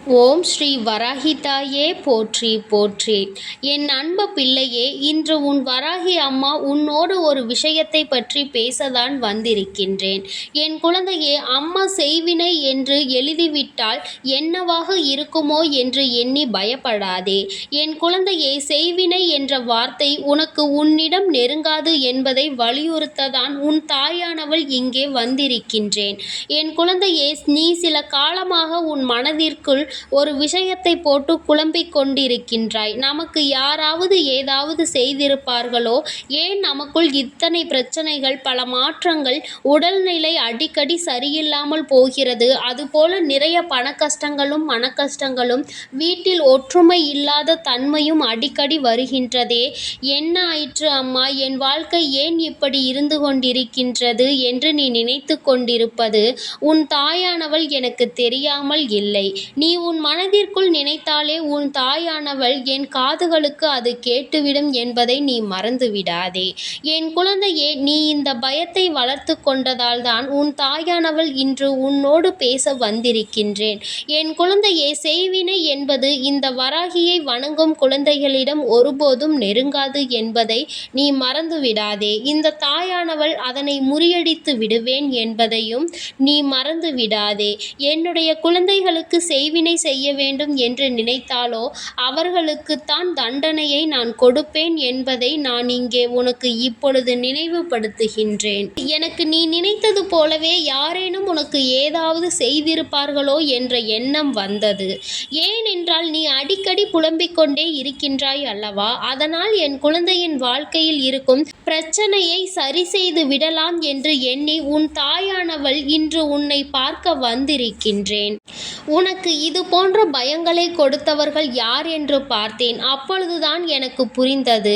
ஓம் ஸ்ரீ வராகிதாயே போற்றி போற்றி. என் அன்பு பிள்ளையே, இன்று உன் வராகி அம்மா உன்னோடு ஒரு விஷயத்தை பற்றி பேசத்தான் வந்திருக்கின்றேன். என் குழந்தையே, அம்மா செய்வினை என்று எழுதிவிட்டால் என்னவாக இருக்குமோ என்று எண்ணி பயப்படாதே. என் குழந்தையே, செய்வினை என்ற வார்த்தை உனக்கு உன்னிடம் நெருங்காது என்பதை வலியுறுத்ததான் உன் தாயானவள் இங்கே வந்திருக்கின்றேன். என் குழந்தையே, நீ சில காலமாக உன் மனதிற்குள் ஒரு விஷயத்தை போட்டு குழம்பிக் கொண்டிருக்கின்றாய். நமக்கு யாராவது ஏதாவது செய்திருப்பார்களோ, ஏன் நமக்குள் இத்தனை பிரச்சனைகள், பல மாற்றங்கள், உடல்நிலை அடிக்கடி சரியில்லாமல் போகிறது, அதுபோல நிறைய பண கஷ்டங்களும் மன கஷ்டங்களும், வீட்டில் ஒற்றுமை இல்லாத தன்மையும் அடிக்கடி வருகின்றதே, என்ன ஆயிற்று அம்மா, என் வாழ்க்கை ஏன் இப்படி இருந்து கொண்டிருக்கின்றது என்று நீ நினைத்து கொண்டிருப்பது உன் தாயானவள் எனக்கு தெரியாமல் இல்லை. நீ உன் மனதிற்குள் நினைத்தாலே உன் தாயானவள் என் காதுகளுக்கு அது கேட்டுவிடும் என்பதை நீ மறந்துவிடாதே. என் குழந்தையே, நீ இந்த பயத்தை வளர்த்து கொண்டதால் தான் உன் தாயானவள் இன்று உன்னோடு பேச வந்திருக்கின்றேன். என் குழந்தையே, செய்வினை என்பது இந்த வராகியை வணங்கும் குழந்தைகளிடம் ஒருபோதும் நெருங்காது என்பதை நீ மறந்துவிடாதே. இந்த தாயானவள் அதனை முறியடித்து விடுவேன் என்பதையும் நீ மறந்து விடாதே. என்னுடைய குழந்தைகளுக்கு செய்வினை செய்ய வேண்டும் என்று நினைத்தாலோ அவர்களுக்குத்தான் தண்டனையை நான் கொடுப்பேன் என்பதை நான் இங்கே உனக்கு இப்பொழுது நினைவுபடுத்துகின்றேன். எனக்கு நீ நினைத்தது போலவே யாரேனும் உனக்கு ஏதாவது செய்திருப்பார்களோ என்ற எண்ணம் வந்தது. ஏனென்றால் நீ அடிக்கடி புலம்பிக் கொண்டே இருக்கின்றாய் அல்லவா? அதனால் என் குழந்தையின் வாழ்க்கையில் இருக்கும் பிரச்சனையை சரி செய்து விடலாம் என்று எண்ணி உன் தாயானவள் இன்று உன்னை பார்க்க வந்திருக்கின்றேன். உனக்கு இது போன்ற பயங்களை கொடுத்தவர்கள் யார் என்று பார்த்தேன். அப்பொழுதுதான் எனக்கு புரிந்தது,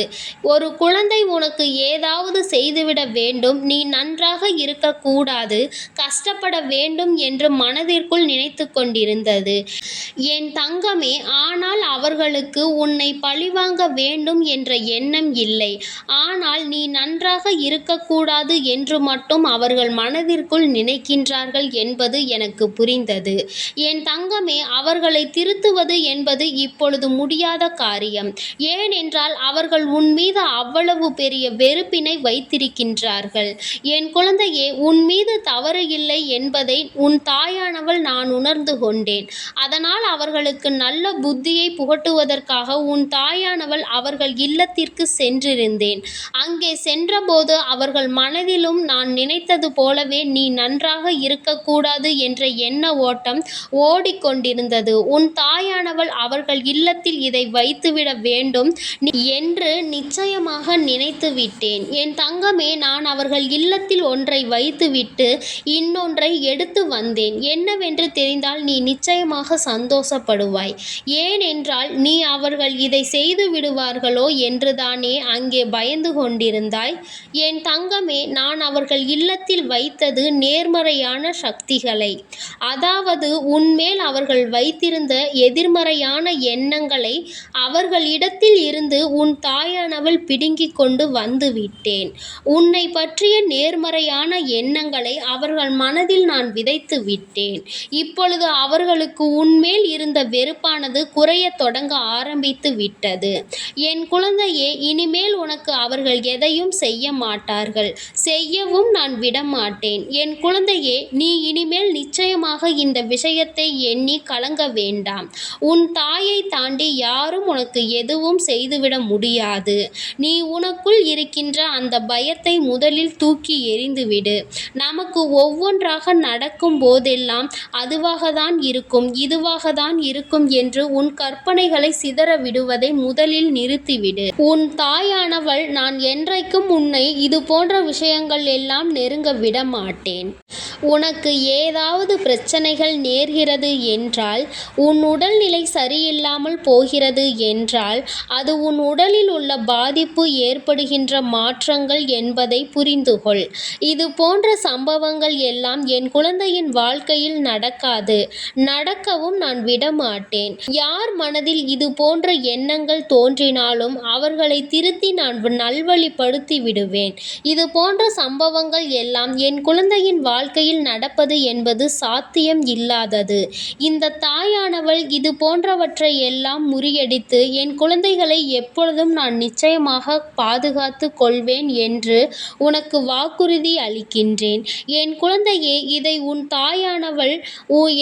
ஒரு குழந்தை உனக்கு ஏதாவது செய்துவிட வேண்டும், நீ நன்றாக இருக்கக்கூடாது, கஷ்டப்பட வேண்டும் என்று மனதிற்குள் நினைத்து கொண்டிருந்தது என் தங்கமே. ஆனால் அவர்களுக்கு உன்னை பழிவாங்க வேண்டும் என்ற எண்ணம் இல்லை. ஆனால் நீ நன்றாக இருக்கக்கூடாது என்று மட்டும் அவர்கள் மனதிற்குள் நினைக்கின்றார்கள் என்பது எனக்கு புரிந்தது. என் தங்கமே, அவர்களை திருத்துவது என்பது இப்பொழுது முடியாத காரியம். ஏனென்றால் அவர்கள் உன் மீது அவ்வளவு பெரிய வெறுப்பினை வைத்திருக்கின்றார்கள். என் குழந்தையே, உன் மீது தவறு இல்லை என்பதை உன் தாயானவள் நான் உணர்ந்து கொண்டேன். அதனால் அவர்களுக்கு நல்ல புத்தியை புகட்டுவதற்காக உன் தாயானவள் அவர்கள் இல்லத்திற்கு சென்றிருந்தேன். அங்கே சென்றபோது அவர்கள் மனதிலும் நான் நினைத்தது போலவே நீ நன்றாக இருக்கக்கூடாது என்ற எண்ண ஓட்டம் ஓடிக்கொண்டிருந்தது. உன் தாயானவள் அவர்கள் இல்லத்தில் இதை வைத்துவிட வேண்டும் என்று நிச்சயமாக நினைத்து விட்டேன். என் தங்கமே, நான் அவர்கள் இல்லத்தில் ஒன்றை வைத்துவிட்டு இன்னொன்றை எடுத்து வந்தேன். என்னவென்று தெரிந்தால் நீ நிச்சயமாக சந்தோஷப்படுவாய். ஏனென்றால் நீ அவர்கள் இதை செய்து விடுவார்களோ என்றுதானே அங்கே பயந்து கொண்டிருந்தாய். என் தங்கமே, நான் அவர்கள் இல்லத்தில் வைத்தது நேர்மறையான சக்திகளை, அதாவது உன்மேல் அவர்கள் வைத்திருந்த எதிர்மறையான எண்ணங்களை அவர்களிடத்தில் இருந்து உன் தாயானவள் பிடுங்கிக் கொண்டு வந்து விட்டேன். உன்னை பற்றிய நேர்மறையான எண்ணங்களை அவர்கள் மனதில் நான் விதைத்து விட்டேன். இப்பொழுது அவர்களுக்கு உன்மேல் இருந்த வெறுப்பானது குறையத் தொடங்க ஆரம்பித்து விட்டது. என் குழந்தையே, இனிமேல் உனக்கு அவர்கள் எதையும் செய்ய மாட்டார்கள், செய்யவும் நான் விடமாட்டேன். என் குழந்தையே, நீ இனிமேல் நிச்சயமாக இந்த விஷயத்தை எண்ணி கலங்க வேண்டாம். உன் தாயை தாண்டி யாரும் உனக்கு எதுவும் செய்துவிட முடியாது. நீ உனக்குள் இருக்கின்ற அந்த பயத்தை முதலில் தூக்கி எறிந்துவிடு. நமக்கு ஒவ்வொன்றாக நடக்கும் போதெல்லாம் அதுவாகத்தான் இருக்கும், இதுவாகத்தான் இருக்கும் என்று உன் கற்பனைகளை சிதற விடுவதை முதலில் நிறுத்திவிடு. உன் தாயானவள் நான் என்றைக்கும் உன்னை இது போன்ற விஷயங்கள் எல்லாம் நெருங்க விட மாட்டேன். உனக்கு ஏதாவது பிரச்சனைகள் நேர்கிறது என்றால், உன் உடல்நிலை சரியில்லாமல் போகிறது என்றால், அது உன் உடலில் உள்ள பாதிப்பு ஏற்படுகின்ற மாற்றங்கள் என்பதை புரிந்துகொள். இது போன்ற சம்பவங்கள் எல்லாம் என் குழந்தையின் வாழ்க்கையில் நடக்காது, நடக்கவும் நான் விடமாட்டேன். யார் மனதில் இது போன்ற எண்ணங்கள் தோன்றினாலும் அவர்களை திருத்தி நான் நல்வழிப்படுத்தி விடுவேன். இது போன்ற சம்பவங்கள் எல்லாம் என் குழந்தையின் வாழ்க்கையில் நடப்பது என்பது சாத்தியம் இல்லாதது. இந்த இந்த தாயானவள் இது போன்றவற்றை எல்லாம் முறியடித்து என் குழந்தைகளை எப்பொழுதும் நான் நிச்சயமாக பாதுகாத்து கொள்வேன் என்று உனக்கு வாக்குறுதி அளிக்கின்றேன். என் குழந்தையே, இதை உன் தாயானவள்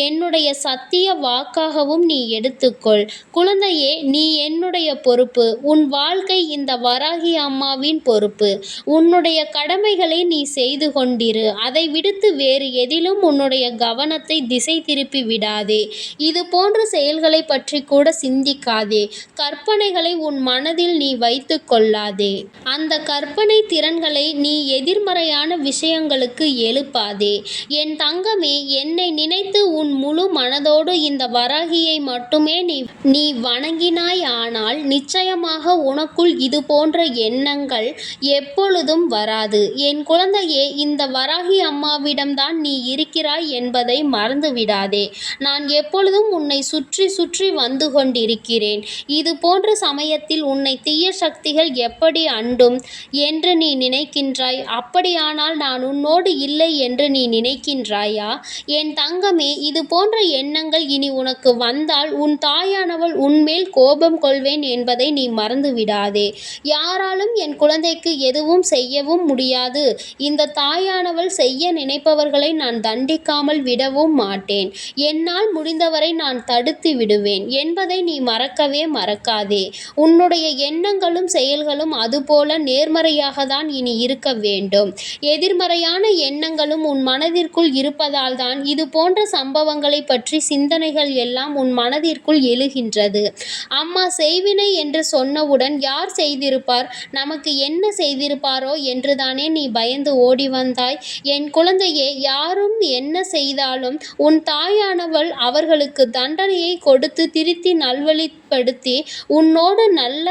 என்னுடைய சத்திய வாக்காகவும் நீ எடுத்துக்கொள். குழந்தையே, நீ என்னுடைய பொறுப்பு. உன் வாழ்க்கை இந்த வராகி அம்மாவின் பொறுப்பு. உன்னுடைய கடமைகளை நீ செய்து கொண்டிரு. அதை விடுத்து வேறு எதிலும் உன்னுடைய கவனத்தை திசை திருப்பி விடாதே. இது போன்ற செயல்களை பற்றி கூட சிந்திக்காதே. கற்பனைகளை உன் மனதில் நீ வைத்து கொள்ளாதே. அந்த கற்பனை திறன்களை நீ எதிர்மறையான விஷயங்களுக்கு எழுப்பாதே. என் தங்கமே, என்னை நினைத்து உன் முழு மனதோடு இந்த வராகியை மட்டுமே நீ வணங்கினாய். ஆனால் நிச்சயமாக உனக்குள் இது போன்ற எண்ணங்கள் எப்பொழுதும் வராது. என் குழந்தையே, இந்த வராகி அம்மாவிடம்தான் நீ இருக்கிறாய் என்பதை மறந்துவிடாதே. நான் எப்பொழுதும் உன்னை சுற்றி சுற்றி வந்து கொண்டிருக்கிறேன். இது போன்ற சமயத்தில் உன்னை தீய சக்திகள் எப்படி அண்டும் என்று நீ நினைக்கின்றாய். அப்படியானால் நான் உன்னோடு இல்லை என்று நீ நினைக்கின்றாயா? என் தங்கமே, இது போன்ற எண்ணங்கள் இனி உனக்கு வந்தால் உன் தாயானவள் உன்மேல் கோபம் கொள்வேன் என்பதை நீ மறந்துவிடாதே. யாராலும் என் குழந்தைக்கு எதுவும் செய்யவும் முடியாது. இந்த தாயானவள் செய்ய நினைப்பவர்களை நான் தண்டிக்காமல் விடவும் மாட்டேன். என்னால் முடிந்தவரை நான் தடுத்து விடுவேன் என்பதை நீ மறக்கவே மறக்காதே. உன்னுடைய எண்ணங்களும் செயல்களும் அதுபோல நேர்மறையாக தான் இனி இருக்க வேண்டும். எதிர்மறையான எண்ணங்களும் உன் மனதிற்குள் இருப்பதால் தான் இது போன்ற சம்பவங்களை பற்றி சிந்தனைகள் எல்லாம் உன் மனதிற்குள் எழுகின்றது. அம்மா செய்வினை என்று சொன்னவுடன் யார் செய்திருப்பார், நமக்கு என்ன செய்திருப்பாரோ என்றுதானே நீ பயந்து ஓடி வந்தாய். என் குழந்தையே, யாரும் என்ன செய்தாலும் உன் தாயானவள் அவர்களுக்கு தண்டனையை கொடுத்து திருத்தி நல்வழிப்படுத்தி உன்னோடு நல்ல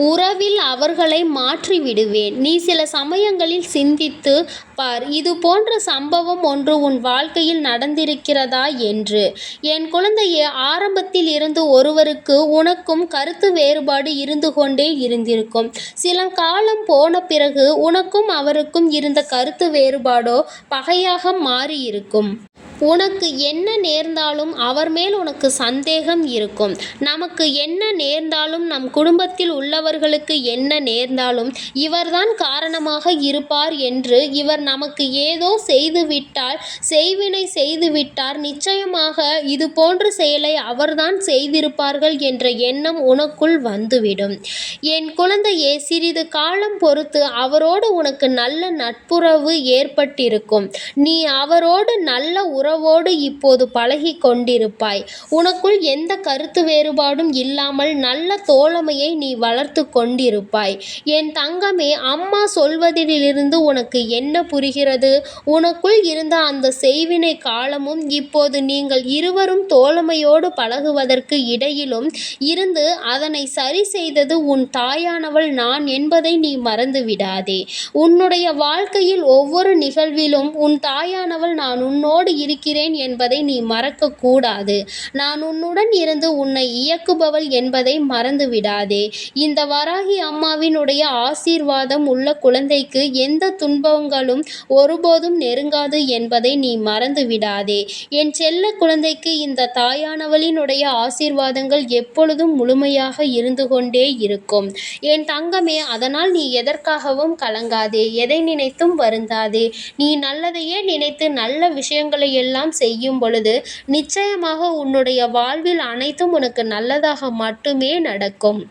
உறவில் அவர்களை மாற்றி விடுவேன். நீ சில சமயங்களில் சிந்தித்து பார், இது போன்ற சம்பவம் ஒன்று உன் வாழ்க்கையில் நடந்திருக்கிறதா என்று. என் குழந்தையே, ஆரம்பத்தில் இருந்து ஒருவருக்கு உனக்கும் கருத்து வேறுபாடு இருந்து கொண்டே இருந்திருக்கும். சில காலம் போன பிறகு உனக்கும் அவருக்கும் இருந்த கருத்து வேறுபாடோ பகையாக மாறியிருக்கும். உனக்கு என்ன நேர்ந்தாலும் அவர் மேல் உனக்கு சந்தேகம் இருக்கும். நமக்கு என்ன நேர்ந்தாலும், நம் குடும்பத்தில் உள்ளவர்களுக்கு என்ன நேர்ந்தாலும் இவர்தான் காரணமாக இருப்பார் என்று, இவர் நமக்கு ஏதோ செய்துவிட்டால், செய்வினை செய்துவிட்டார், நிச்சயமாக இது போன்ற செயலை அவர்தான் செய்திருப்பார்கள் என்ற எண்ணம் உனக்குள் வந்துவிடும். என் குழந்தையே, சிறிது காலம் பொறுத்து அவரோடு உனக்கு நல்ல நட்புறவு ஏற்பட்டிருக்கும். நீ அவரோடு நல்ல உறவோடு இப்போது பழகி கொண்டிருப்பாய். உனக்குள் எந்த கருத்து வேறுபாடும் இல்லாமல் நல்ல தோழமையை நீ வளர்த்து கொண்டிருப்பாய். என் தங்கமே, அம்மா சொல்வதிலிருந்து உனக்கு என்ன புரிகிறது? உனக்குள் இருந்த அந்த செய்வினை காலமும் இப்போது நீங்கள் இருவரும் தோழமையோடு பழகுவதற்கு இடையிலும் இருந்து அதனை சரி செய்தது உன் தாயானவள் நான் என்பதை நீ மறந்துவிடாதே. உன்னுடைய வாழ்க்கையில் ஒவ்வொரு நிகழ்விலும் உன் தாயானவள் நான் உன்னோடு இருக்கிறேன் என்பதை நீ மறக்க கூடாது. நான் உன்னுடன் இருந்து உன்னை இயக்குபவள் என்பதை மறந்துவிடாதே. இந்த வராகி அம்மாவினுடைய ஆசீர்வாதம் உள்ள குழந்தைக்கு எந்த துன்பங்களும் ஒருபோதும் நெருங்காது என்பதை நீ மறந்துவிடாதே. என் செல்ல குழந்தைக்கு இந்த தாயானவளினுடைய ஆசீர்வாதங்கள் எப்பொழுதும் முழுமையாக இருந்து கொண்டே இருக்கும். என் தங்கமே, அதனால் நீ எதற்காகவும் கலங்காதே, எதை நினைத்தும் வருந்தாதே. நீ நல்லதையே நினைத்து நல்ல விஷயங்களை எல்லாம் செய்யும் பொழுது நிச்சயமாக உன்னுடைய வாழ்வில் அனைத்தும் உனக்கு நல்லதாக மட்டுமே நடக்கும்.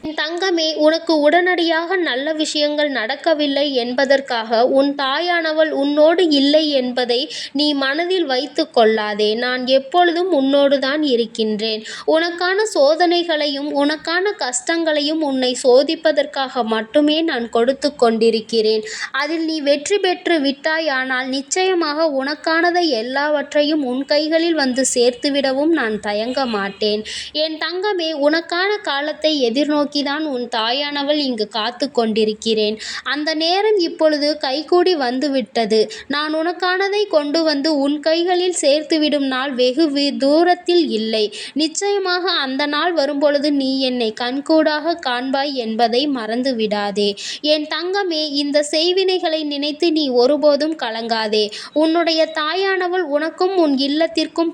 என் தங்கமே, உனக்கு உடனடியாக நல்ல விஷயங்கள் நடக்கவில்லை என்பதற்காக உன் தாயானவள் உன்னோடு இல்லை என்பதை நீ மனதில் வைத்து கொள்ளாதே. நான் எப்பொழுதும் உன்னோடு தான் இருக்கின்றேன். உனக்கான சோதனைகளையும் உனக்கான கஷ்டங்களையும் உன்னை சோதிப்பதற்காக மட்டுமே நான் கொடுத்து கொண்டிருக்கிறேன். அதில் நீ வெற்றி பெற்று விட்டாயானால் நிச்சயமாக உனக்கானதை எல்லாவற்றையும் உன் கைகளில் வந்து சேர்த்துவிடவும் நான் தயங்க மாட்டேன். என் தங்கமே, உனக்கான காலத்தை எதிர்நோக்கி நோக்கிதான் உன் தாயானவள் இங்கு காத்து கொண்டிருக்கிறேன். அந்த நேரம் இப்பொழுது கைகூடி வந்துவிட்டது. நான் உனக்கானதை கொண்டு வந்து உன் கைகளில் சேர்த்துவிடும் நாள் வெகு தூரத்தில் இல்லை. நிச்சயமாக அந்த நாள் வரும்பொழுது நீ என்னை கண்கூடாக காண்பாய் என்பதை மறந்து விடாதே. என் தங்கமே, இந்த செய்வினைகளை நினைத்து நீ ஒருபோதும் கலங்காதே. உன்னுடைய தாயானவள் உனக்கும் உன் இல்லத்திற்கும்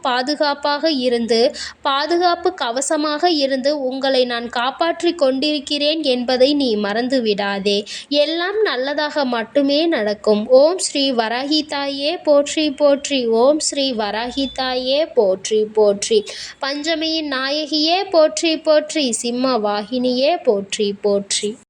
பாதுகாப்பு கவசமாக இருந்து உங்களை நான் காப்பாற்றிக் கொண்டிருக்கிறேன் என்பதை நீ மறந்து விடாதே. எல்லாம் நல்லதாக மட்டுமே நடக்கும். ஓம் ஸ்ரீ வராகி தாயே போற்றி போற்றி. ஓம் ஸ்ரீ வராகி தாயே போற்றி போற்றி. பஞ்சமியின் நாயகியே போற்றி போற்றி. சிம்ம வாகினியே போற்றி போற்றி.